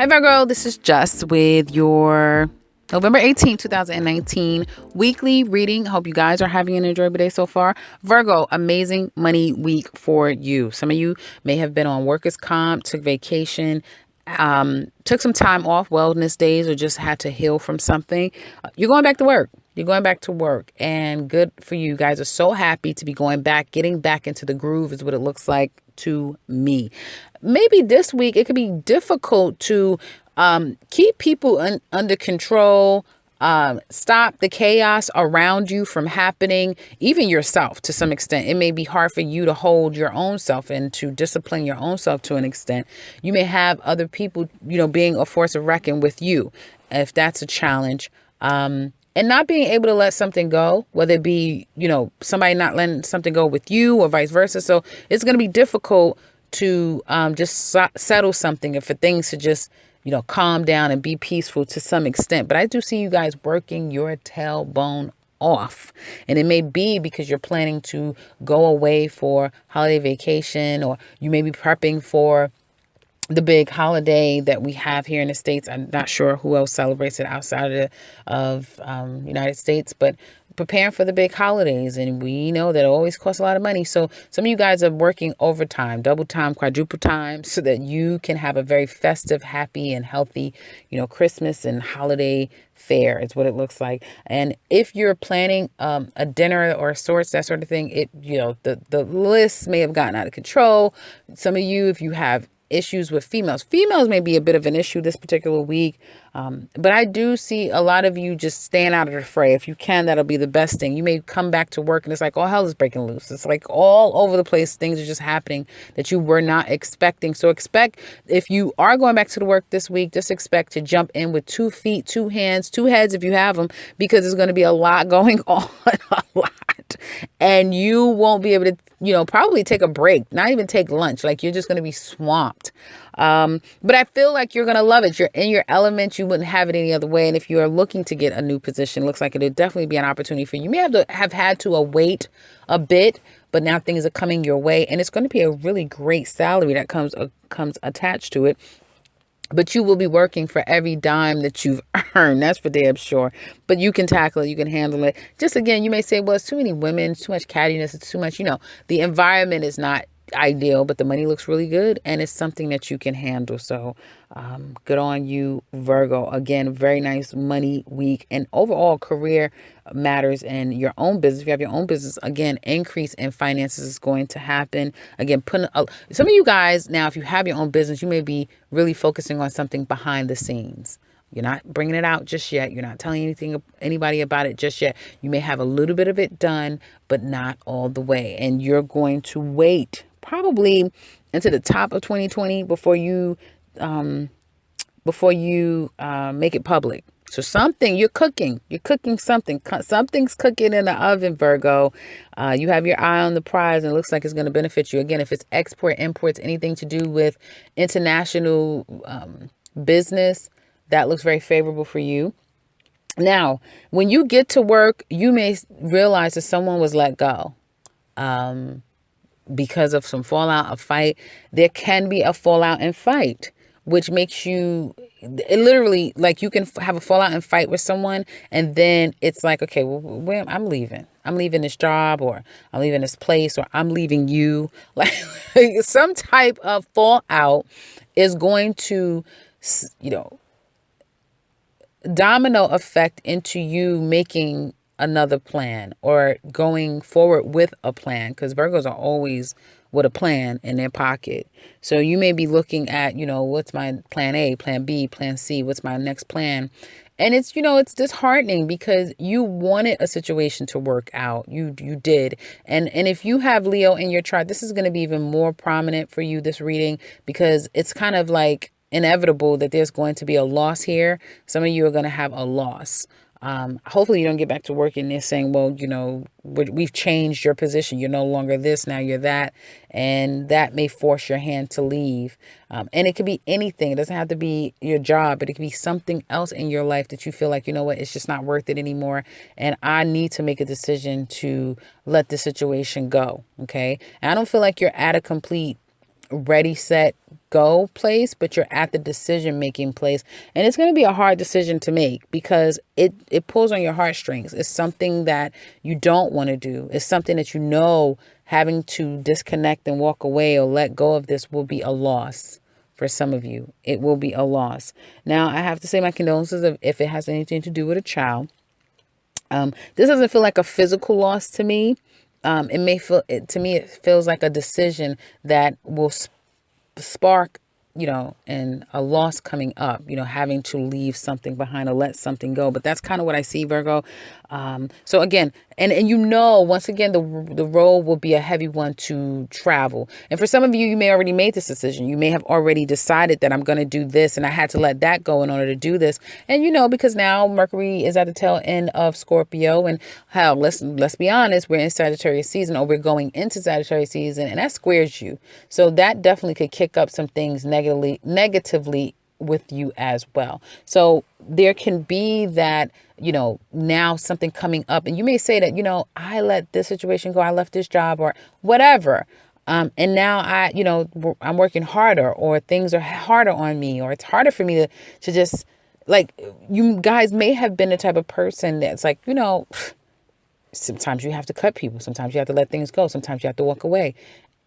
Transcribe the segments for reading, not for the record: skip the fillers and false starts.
Hi Virgo, this is Just with your November 18th, 2019 weekly reading. Hope you guys are having an enjoyable day so far. Virgo, amazing money week for you. Some of you may have been on workers' comp, took vacation, took some time off, wellness days, or just had to heal from something. You're going back to work. You're going back to work, and good for you. You guys are so happy to be going back, getting back into the groove is what it looks like to me. Maybe this week it could be difficult to keep people under control, stop the chaos around you from happening, even yourself to some extent. It may be hard for you to hold your own self and to discipline your own self to an extent. You may have other people, being a force of reckon with you, if that's a challenge. And not being able to let something go, whether it be, somebody not letting something go with you or vice versa. So it's going to be difficult to just settle something and for things to just, calm down and be peaceful to some extent. But I do see you guys working your tailbone off. And it may be because you're planning to go away for holiday vacation, or you may be prepping for the big holiday that we have here in the States. I'm not sure who else celebrates it outside of United States, but preparing for the big holidays. And we know that it always costs a lot of money. So some of you guys are working overtime, double time, quadruple time, so that you can have a very festive, happy, and healthy, Christmas and holiday fair is what it looks like. And if you're planning a dinner or sorts, that sort of thing, the list may have gotten out of control. Some of you, if you have issues with females may be a bit of an issue this particular week. But I do see a lot of you just staying out of the fray. If you can, that'll be the best thing. You may come back to work and it's like, all hell is breaking loose. It's like all over the place. Things are just happening that you were not expecting. So if you are going back to the work this week, just expect to jump in with 2 feet, 2 hands, 2 heads if you have them, because there's going to be a lot going on, a lot. And you won't be able to, probably take a break, not even take lunch. Like, you're just going to be swamped. But I feel like you're going to love it. You're in your element. You wouldn't have it any other way. And if you are looking to get a new position, looks like it'll definitely be an opportunity for you. You may have had to wait a bit, but now things are coming your way, and it's going to be a really great salary that comes attached to it. But you will be working for every dime that you've earned. That's for damn sure. But you can tackle it. You can handle it. Just again, you may say, well, it's too many women, it's too much cattiness, it's too much, the environment is not ideal, but the money looks really good, and it's something that you can handle. So good on you, Virgo. Again, very nice money week, and overall career matters in your own business. If you have your own business, again, increase in finances is going to happen. Again, some of you guys now, if you have your own business, you may be really focusing on something behind the scenes. You're not bringing it out just yet. You're not telling anybody about it just yet. You may have a little bit of it done, but not all the way. And you're going to wait probably into the top of 2020 before you make it public. So you're cooking something. Something's cooking in the oven, Virgo. You have your eye on the prize, and it looks like it's going to benefit you. Again, if it's export, imports, anything to do with international business, that looks very favorable for you. Now, when you get to work, you may realize that someone was let go because of some fallout, a fight. There can be a fallout and fight, which makes you literally, like, you can have a fallout and fight with someone, and then it's like, okay, well, I'm leaving this job, or I'm leaving this place, or I'm leaving you. Like some type of fallout is going to, domino effect into you making another plan or going forward with a plan, because Virgos are always with a plan in their pocket. So you may be looking at, what's my plan A, plan B, plan C, what's my next plan? And it's, it's disheartening because you wanted a situation to work out. You did. And if you have Leo in your chart, this is going to be even more prominent for you, this reading, because it's kind of like inevitable that there's going to be a loss here. Some of you are going to have a loss. Hopefully you don't get back to work and they're saying, well, we've changed your position. You're no longer this, now you're that. And that may force your hand to leave. And it could be anything. It doesn't have to be your job, but it could be something else in your life that you feel like, it's just not worth it anymore. And I need to make a decision to let the situation go. Okay. And I don't feel like you're at a complete ready, set, go place, but you're at the decision making place. And it's going to be a hard decision to make because it pulls on your heartstrings. It's something that you don't want to do. It's something that having to disconnect and walk away or let go of this will be a loss. For some of you, it will be a loss. Now, I have to say my condolences if it has anything to do with a child. This doesn't feel like a physical loss to me. To me, it feels like a decision that will spark, and a loss coming up, having to leave something behind or let something go. But that's kind of what I see, Virgo. So again, and once again, the role will be a heavy one to travel. And for some of you, you may already made this decision. You may have already decided that I'm going to do this and I had to let that go in order to do this. And because now Mercury is at the tail end of Scorpio, and hell, let's be honest, we're in Sagittarius season, or we're going into Sagittarius season, and that squares you. So that definitely could kick up some things negatively with you as well. So there can be that, now something coming up, and you may say that, I let this situation go, I left this job or whatever. And now I'm working harder, or things are harder on me, or it's harder for me to just, like, you guys may have been the type of person that's like, sometimes you have to cut people. Sometimes you have to let things go. Sometimes you have to walk away.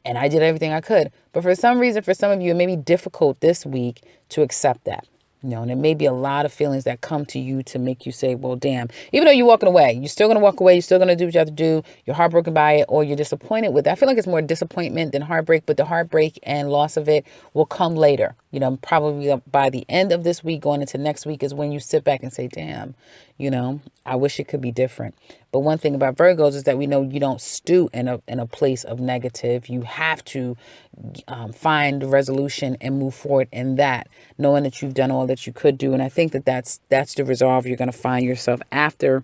And I did everything I could. But for some reason, for some of you, it may be difficult this week to accept that. And there may be a lot of feelings that come to you to make you say, well, damn, even though you're walking away, you're still going to walk away. You're still going to do what you have to do. You're heartbroken by it, or you're disappointed with it. I feel like it's more disappointment than heartbreak, but the heartbreak and loss of it will come later. Probably by the end of this week, going into next week is when you sit back and say, damn, I wish it could be different. But one thing about Virgos is that we know you don't stew in a place of negative. You have to find resolution and move forward in that, knowing that you've done all that you could do. And I think that's the resolve you're going to find yourself after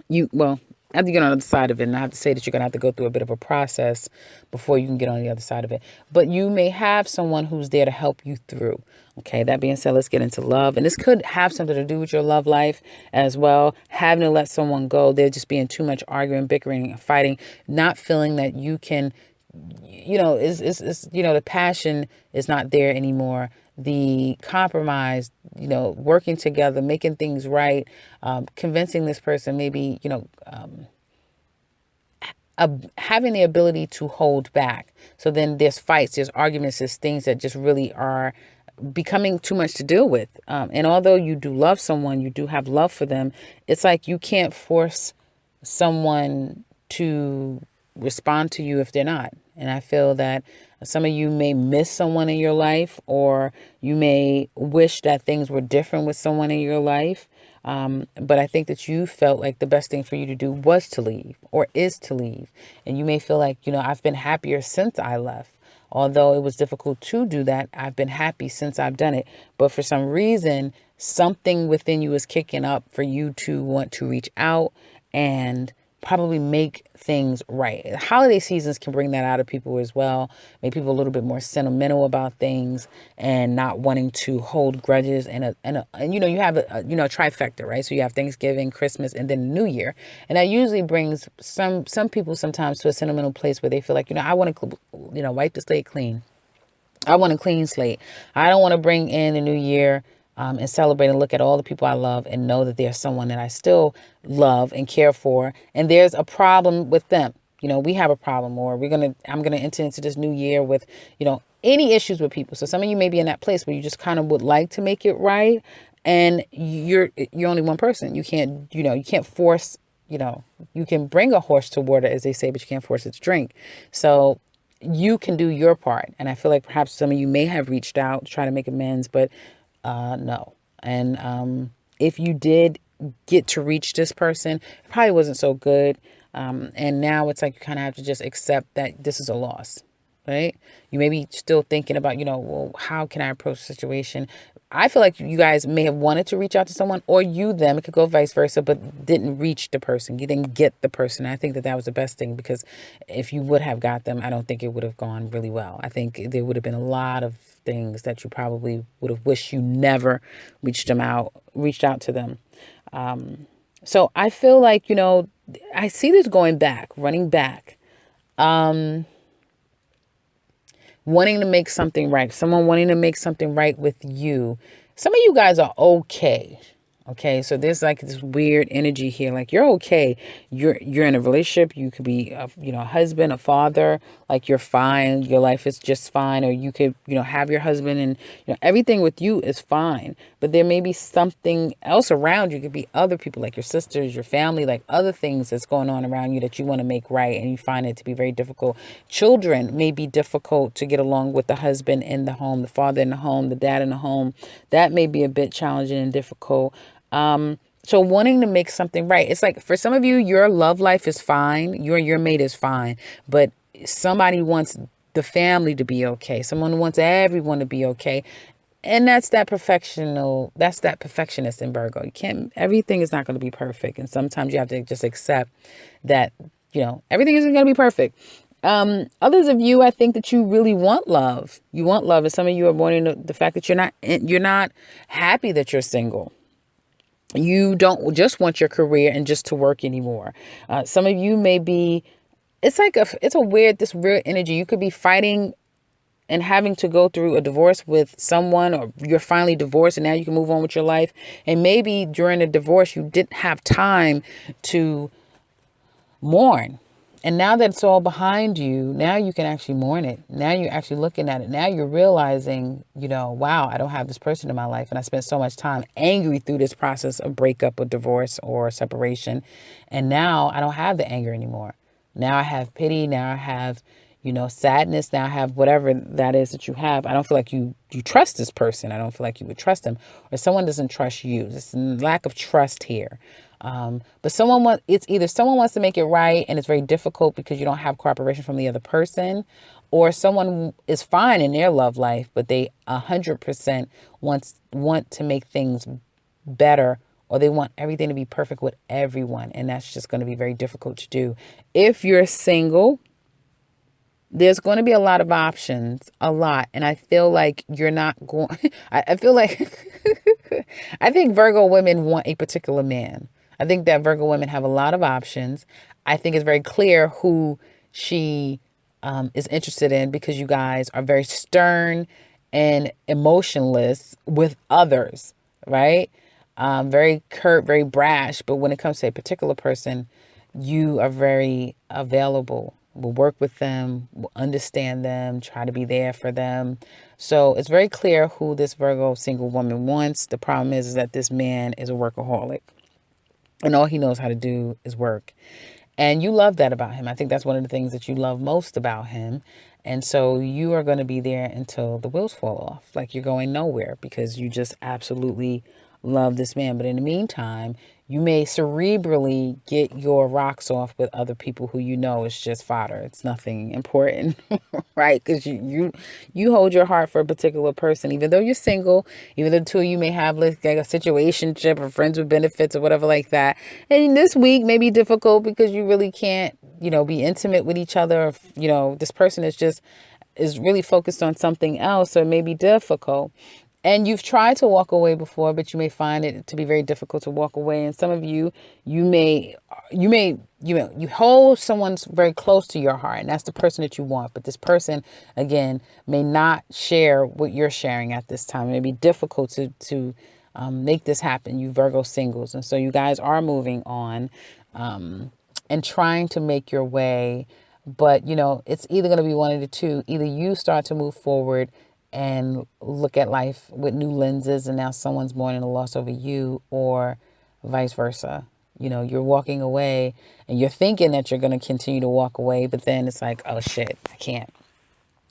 you get on the other side of it. And I have to say that you're going to have to go through a bit of a process before you can get on the other side of it. But you may have someone who's there to help you through. Okay, that being said, let's get into love. And this could have something to do with your love life as well. Having to let someone go. They're just being too much arguing, bickering, fighting, not feeling that you can, the passion is not there anymore. The compromise, working together, making things right, convincing this person, maybe, having the ability to hold back. So then there's fights, there's arguments, there's things that just really are becoming too much to deal with. And although you do love someone, you do have love for them, it's like you can't force someone to respond to you if they're not. And I feel that some of you may miss someone in your life, or you may wish that things were different with someone in your life. But I think that you felt like the best thing for you to do was to leave, or is to leave. And you may feel like, I've been happier since I left. Although it was difficult to do that, I've been happy since I've done it. But for some reason, something within you is kicking up for you to want to reach out and probably make things right. Holiday seasons can bring that out of people as well. Make people a little bit more sentimental about things and not wanting to hold grudges. And you have a trifecta, right? So you have Thanksgiving, Christmas, and then New Year. And that usually brings some people sometimes to a sentimental place where they feel like, I want to, wipe the slate clean. I want a clean slate. I don't want to bring in the new year and celebrate and look at all the people I love and know that there's someone that I still love and care for. And there's a problem with them. We have a problem, or I'm going to enter into this new year with, any issues with people. So some of you may be in that place where you just kind of would like to make it right. And you're only one person. You can't, you can't force, you can bring a horse to water, as they say, but you can't force it to drink. So you can do your part. And I feel like perhaps some of you may have reached out to try to make amends, but no. And if you did get to reach this person, it probably wasn't so good. And now it's like you kind of have to just accept that this is a loss, right? You may be still thinking about, well, how can I approach the situation? I feel like you guys may have wanted to reach out to someone, or them. It could go vice versa, but didn't reach the person. You didn't get the person. I think that was the best thing, because if you would have got them, I don't think it would have gone really well. I think there would have been a lot of things that you probably would have wished you never reached out to them. So I feel like, I see this running back. wanting to make something right, someone wanting to make something right with you. Some of you guys are okay. Okay, so there's like this weird energy here. Like you're okay. You're in a relationship. You could be a husband, a father. Like you're fine. Your life is just fine. Or you could have your husband, and everything with you is fine. But there may be something else around you. It could be other people, like your sisters, your family, like other things that's going on around you that you want to make right, and you find it to be very difficult. Children may be difficult to get along with the husband in the home, the father in the home, the dad in the home. That may be a bit challenging and difficult. So wanting to make something right. It's like for some of you, your love life is fine. Your mate is fine. But somebody wants the family to be okay. Someone wants everyone to be okay. And that's that perfectionist in Virgo. Everything is not going to be perfect. And sometimes you have to just accept that, everything isn't going to be perfect. Others of you, I think that you really want love. You want love. And some of you are wanting the fact that you're not happy that you're single. You don't just want your career and just to work anymore. Some of you may be, it's this weird energy. You could be fighting and having to go through a divorce with someone, or you're finally divorced and now you can move on with your life. And maybe during the divorce, you didn't have time to mourn. And now that it's all behind you, now you can actually mourn it. Now you're actually looking at it. Now you're realizing, wow, I don't have this person in my life. And I spent so much time angry through this process of breakup or divorce or separation. And now I don't have the anger anymore. Now I have pity. Now I have, sadness. Now I have whatever that is that you have. I don't feel like you trust this person. I don't feel like you would trust them, or someone doesn't trust you. There's a lack of trust here. But it's either someone wants to make it right and it's very difficult because you don't have cooperation from the other person, or someone is fine in their love life, but they 100% want to make things better, or they want everything to be perfect with everyone. And that's just going to be very difficult to do. If you're single, there's going to be a lot of options, a lot. And I feel like you're not going, I feel like, I think Virgo women want a particular man. I think that Virgo women have a lot of options. I think it's very clear who she is interested in, because you guys are very stern and emotionless with others, right? Very curt, very brash. But when it comes to a particular person, you are very available. We'll work with them, we'll understand them, try to be there for them. So it's very clear who this Virgo single woman wants. The problem is that this man is a workaholic, and all he knows how to do is work. And you love that about him. I think that's one of the things that you love most about him. And so you are going to be there until the wheels fall off. Like you're going nowhere because you just absolutely love this man. But in the meantime, you may cerebrally get your rocks off with other people who is just fodder. It's nothing important, right? Because you hold your heart for a particular person, even though you're single, even though the two of you may have like a situationship or friends with benefits or whatever like that. And this week may be difficult because you really can't, be intimate with each other. This person is really focused on something else, so it may be difficult. And you've tried to walk away before, but you may find it to be very difficult to walk away. And some of you hold someone very close to your heart, and that's the person that you want. But this person, again, may not share what you're sharing at this time. It may be difficult to make this happen, you Virgo singles. And so you guys are moving on and trying to make your way. But, it's either going to be one of the two. Either you start to move forward and look at life with new lenses, and now someone's mourning a loss over you, or vice versa. You're walking away and you're thinking that you're going to continue to walk away, but then it's like, oh shit, I can't.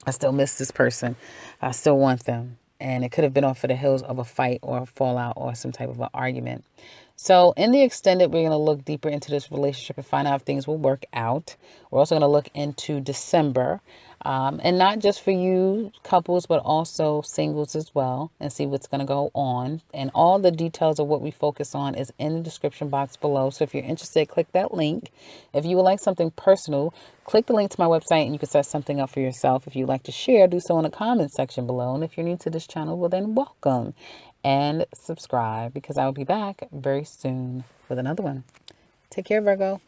I still miss this person. I still want them. And it could have been off of the hills of a fight or a fallout or some type of an argument. So in the extended, we're going to look deeper into this relationship and find out if things will work out. We're also going to look into December, and not just for you couples, but also singles as well, and see what's going to go on. And all the details of what we focus on is in the description box below. So if you're interested, click that link. If you would like something personal, click the link to my website and you can set something up for yourself. If you'd like to share, do so in the comment section below. And if you're new to this channel, well then welcome and subscribe, because I will be back very soon with another one. Take care, Virgo.